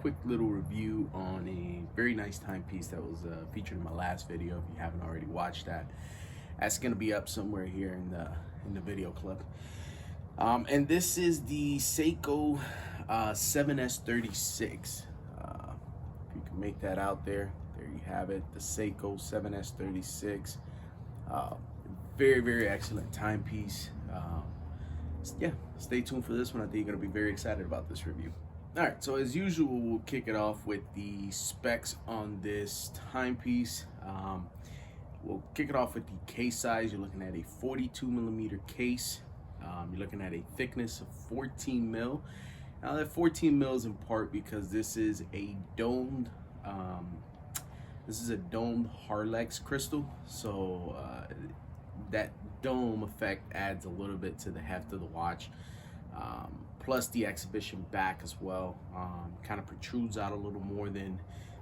quick little review on a very nice timepiece that was featured in my last video. If you haven't already watched that, that's gonna be up somewhere here in the video clip. And this is the Seiko SNZH57. If you can make that out there, there you have it, the Seiko SNZH57. Very excellent timepiece. Yeah, stay tuned for this one. I think you're gonna be very excited about this review. All right, so as usual, we'll kick it off with the specs on this timepiece. We'll kick it off with the case size. You're looking at a 42mm case. You're looking at a thickness of 14 mil. Now that 14 mil is in part because this is a domed Harlex crystal, so that dome effect adds a little bit to the heft of the watch. Plus the exhibition back as well kind of protrudes out a little more than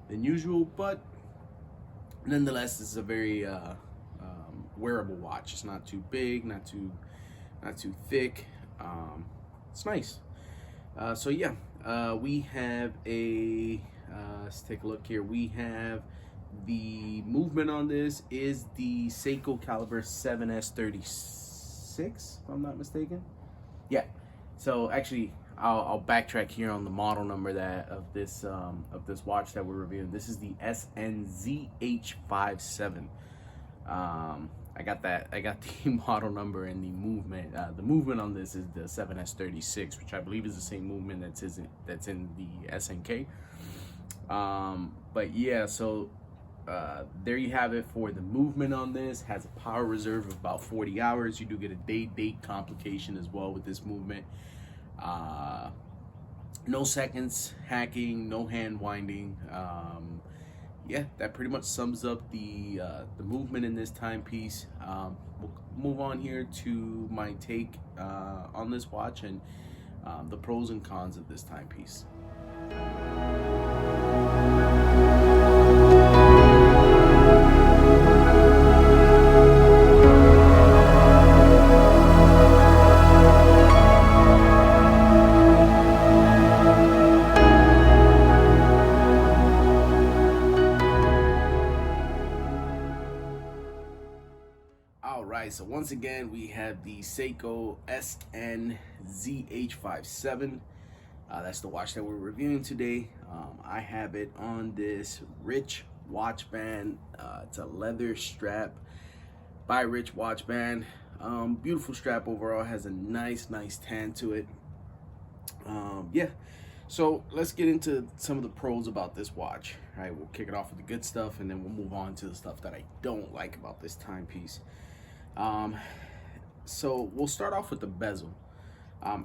usual, but nonetheless this is a very wearable watch. It's not too big, not too thick. It's nice. So yeah, we have a let's take a look here. We have the movement on this is the Seiko caliber 7S36, if I'm not mistaken. Yeah. So actually, I'll backtrack here on the model number of this watch that we're reviewing. This is the SNZH57. I got the model number and the movement. The movement on this is the 7S36, which I believe is the same movement that's in the SNK. But yeah, so there you have it for the movement on this. Has a power reserve of about 40 hours. You do get a date complication as well with this movement. No seconds hacking, no hand winding. Yeah, that pretty much sums up the movement in this timepiece. We'll move on here to my take on this watch and the pros and cons of this timepiece. Alright, so once again we have the Seiko SNZH57. That's the watch that we're reviewing today. I have it on this Rich watch band. It's a leather strap by Rich watch band. Beautiful strap overall, has a nice tan to it. Yeah, so let's get into some of the pros about this watch. All right, we'll kick it off with the good stuff and then we'll move on to the stuff that I don't like about this timepiece. So we'll start off with the bezel.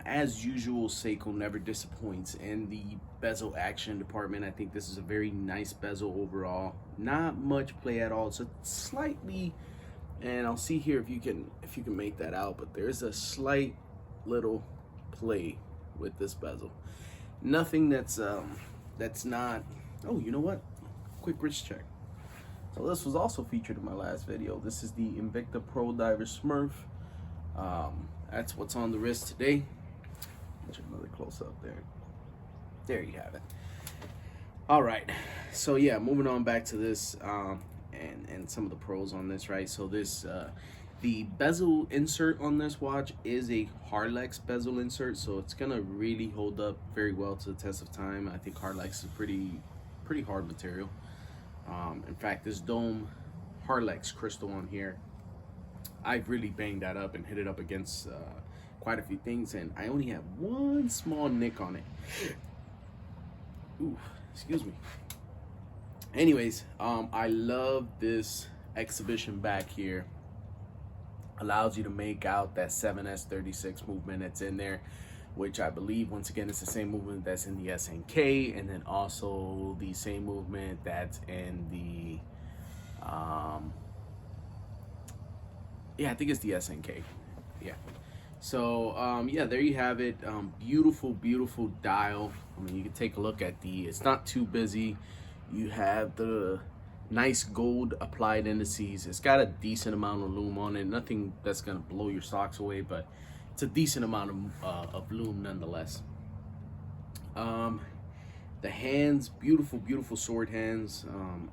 As usual, Seiko never disappoints in the bezel action department. I think this is a very nice bezel overall. Not much play at all. It's a slightly, and I'll see here if you can make that out, but there's a slight little play with this bezel. Nothing that's not. Oh, you know what? Quick wrist check. So this was also featured in my last video. This is the Invicta Pro Diver Smurf. That's what's on the wrist today. Get another close up there. There you have it. All right. So yeah, moving on back to this and some of the pros on this, right? So this the bezel insert on this watch is a Harlex bezel insert, so it's gonna really hold up very well to the test of time. I think Harlex is pretty hard material. In fact, this dome Harlex crystal on here, I've really banged that up and hit it up against quite a few things, and I only have one small nick on it. Ooh, excuse me. Anyways, I love this exhibition back here. Allows you to make out that 7S36 movement that's in there, which I believe, once again, it's the same movement that's in the SNK, and then also the same movement that's in the, yeah, I think it's the SNK, yeah. So, yeah, there you have it. Beautiful dial. I mean, you can take a look at it's not too busy. You have the nice gold applied indices. It's got a decent amount of lume on it. Nothing that's gonna blow your socks away, but it's a decent amount of lume nonetheless. The hands, beautiful, beautiful sword hands.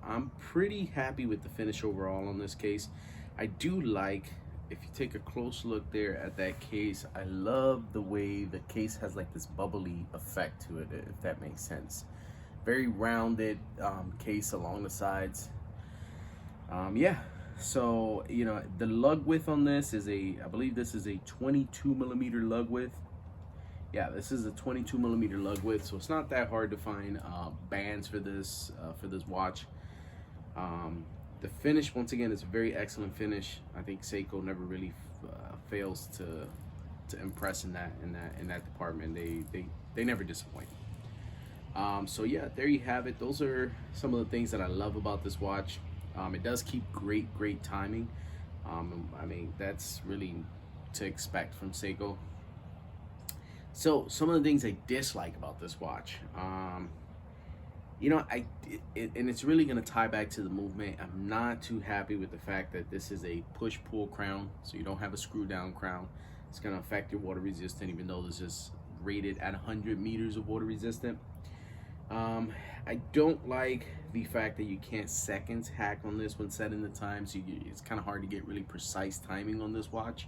I'm pretty happy with the finish overall on this case. I do like, if you take a close look there at that case, I love the way the case has like this bubbly effect to it, if that makes sense. Very rounded case along the sides. Yeah, so you know, the lug width on this is I believe this is a 22 millimeter lug width. Yeah, this is a 22 millimeter lug width, so it's not that hard to find bands for this watch. The finish, once again, is a very excellent finish. I think Seiko never really fails to impress in that department. They never disappoint. So yeah, there you have it. Those are some of the things that I love about this watch. It does keep great timing. I mean, that's really to expect from Seiko. So some of the things I dislike about this watch, you know, and it's really going to tie back to the movement. I'm not too happy with the fact that this is a push-pull crown, so you don't have a screw-down crown. It's going to affect your water resistant, even though this is rated at 100 meters of water resistant. I don't like the fact that you can't seconds hack on this when setting the time, so it's kind of hard to get really precise timing on this watch.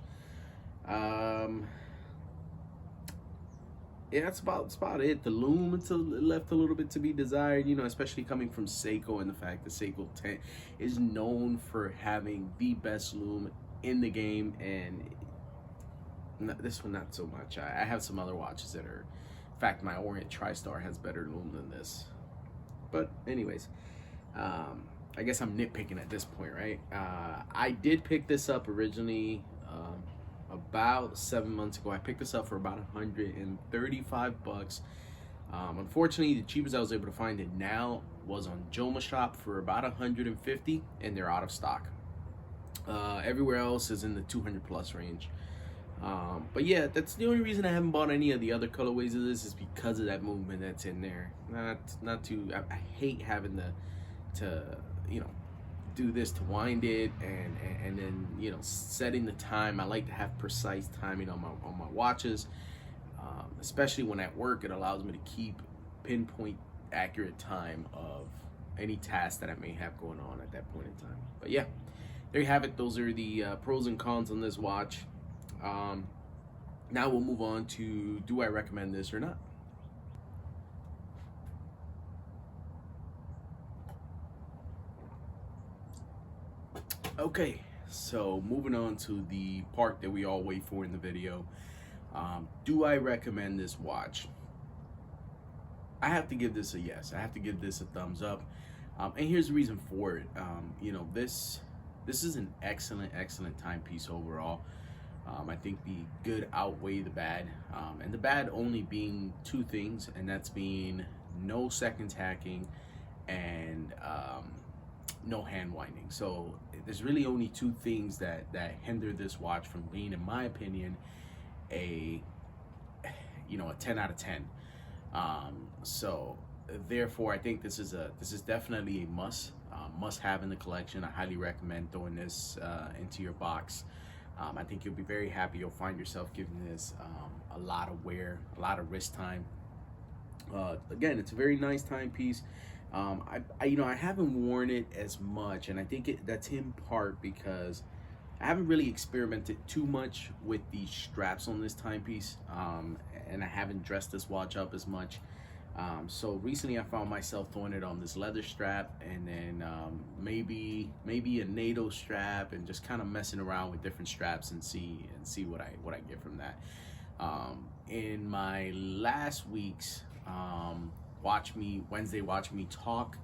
Yeah, that's about it. The loom, it's left a little bit to be desired, you know, especially coming from Seiko, and the fact that Seiko is known for having the best loom in the game, and this one not so much. I have some other watches that are, in fact, my Orient TriStar has better loom than this. But anyways, I guess I'm nitpicking at this point, right? I did pick this up originally about 7 months ago. I picked this up for about 135 bucks. Unfortunately, the cheapest I was able to find it now was on Joma Shop for about 150, and they're out of stock. Everywhere else is in the 200 plus range. But yeah, that's the only reason I haven't bought any of the other colorways of this, is because of that movement that's in there. Not too. I hate having to you know, do this to wind it, and then, you know, setting the time. I like to have precise timing on my watches, especially when at work. It allows me to keep pinpoint accurate time of any task that I may have going on at that point in time. But yeah, there you have it. Those are the pros and cons on this watch. Now we'll move on to, do I recommend this or not? Okay, so moving on to the part that we all wait for in the video. Do I recommend this watch? I have to give this a yes. I have to give this a thumbs up. And here's the reason for it. You know, this is an excellent timepiece overall. I think the good outweigh the bad, and the bad only being two things, and that's being no seconds hacking and no hand winding. So there's really only two things that hinder this watch from being, in my opinion, a 10 out of 10. So therefore, I think this is definitely a must have in the collection. I highly recommend throwing this into your box. I think you'll be very happy. You'll find yourself giving this a lot of wear, a lot of wrist time. Again, it's a very nice timepiece. I haven't worn it as much, and I think that's in part because I haven't really experimented too much with the straps on this timepiece, and I haven't dressed this watch up as much. So recently I found myself throwing it on this leather strap, and then maybe a NATO strap, and just kind of messing around with different straps and see what I get from that. In my last week's Wednesday Watch Me Talk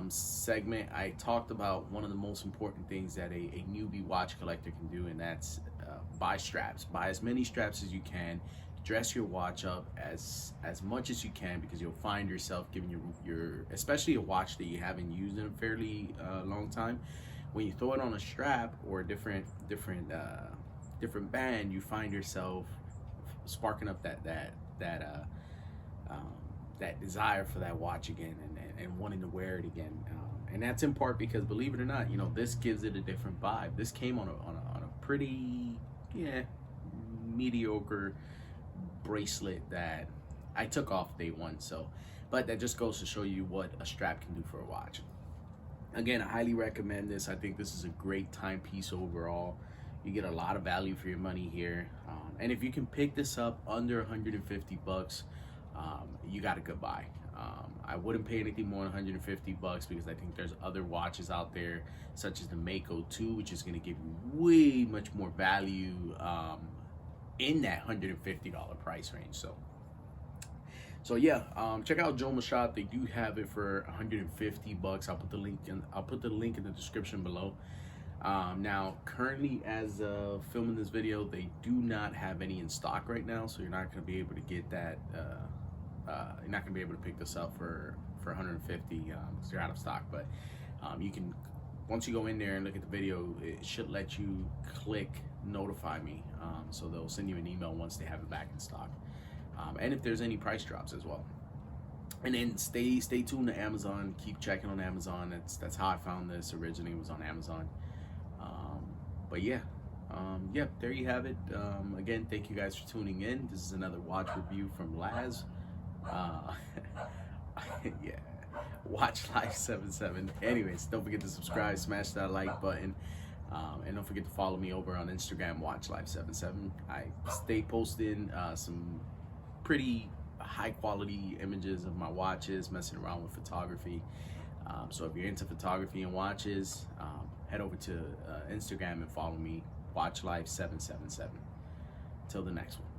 segment, I talked about one of the most important things that a newbie watch collector can do, and that's buy straps. Buy as many straps as you can. Dress your watch up as much as you can, because you'll find yourself giving your especially a watch that you haven't used in a fairly long time. When you throw it on a strap or a different band, you find yourself sparking up that desire for that watch again, and wanting to wear it again. And that's in part because, believe it or not, you know, this gives it a different vibe. This came on a pretty mediocre bracelet that I took off day one. So, But that just goes to show you what a strap can do for a watch. Again, I highly recommend this. I think this is a great timepiece overall. You get a lot of value for your money here. And if you can pick this up under 150 bucks, you got a good buy. I wouldn't pay anything more than 150 bucks because I think there's other watches out there, such as the Mako 2, which is going to give you way much more value in that $150 price range. So yeah, check out Joe Mashad. They do have it for 150 bucks. I'll put the link in the description below. Now, currently, as of filming this video, they do not have any in stock right now, so you're not going to be able to get that. You're not going to be able to pick this up for 150 because they're out of stock. But you can, once you go in there and look at the video, it should let you click notify me. So they'll send you an email once they have it back in stock. And if there's any price drops as well. And then stay tuned to Amazon. Keep checking on Amazon. That's how I found this originally, was on Amazon. But yeah, there you have it. Again, thank you guys for tuning in. This is another watch review from Laz. Yeah, Watch Life 77. Anyways, don't forget to subscribe, smash that like button, and don't forget to follow me over on Instagram, Watch Life 77. I stay posting some pretty high quality images of my watches, messing around with photography. So if you're into photography and watches, head over to Instagram and follow me, Watch Life 777. Till the next one.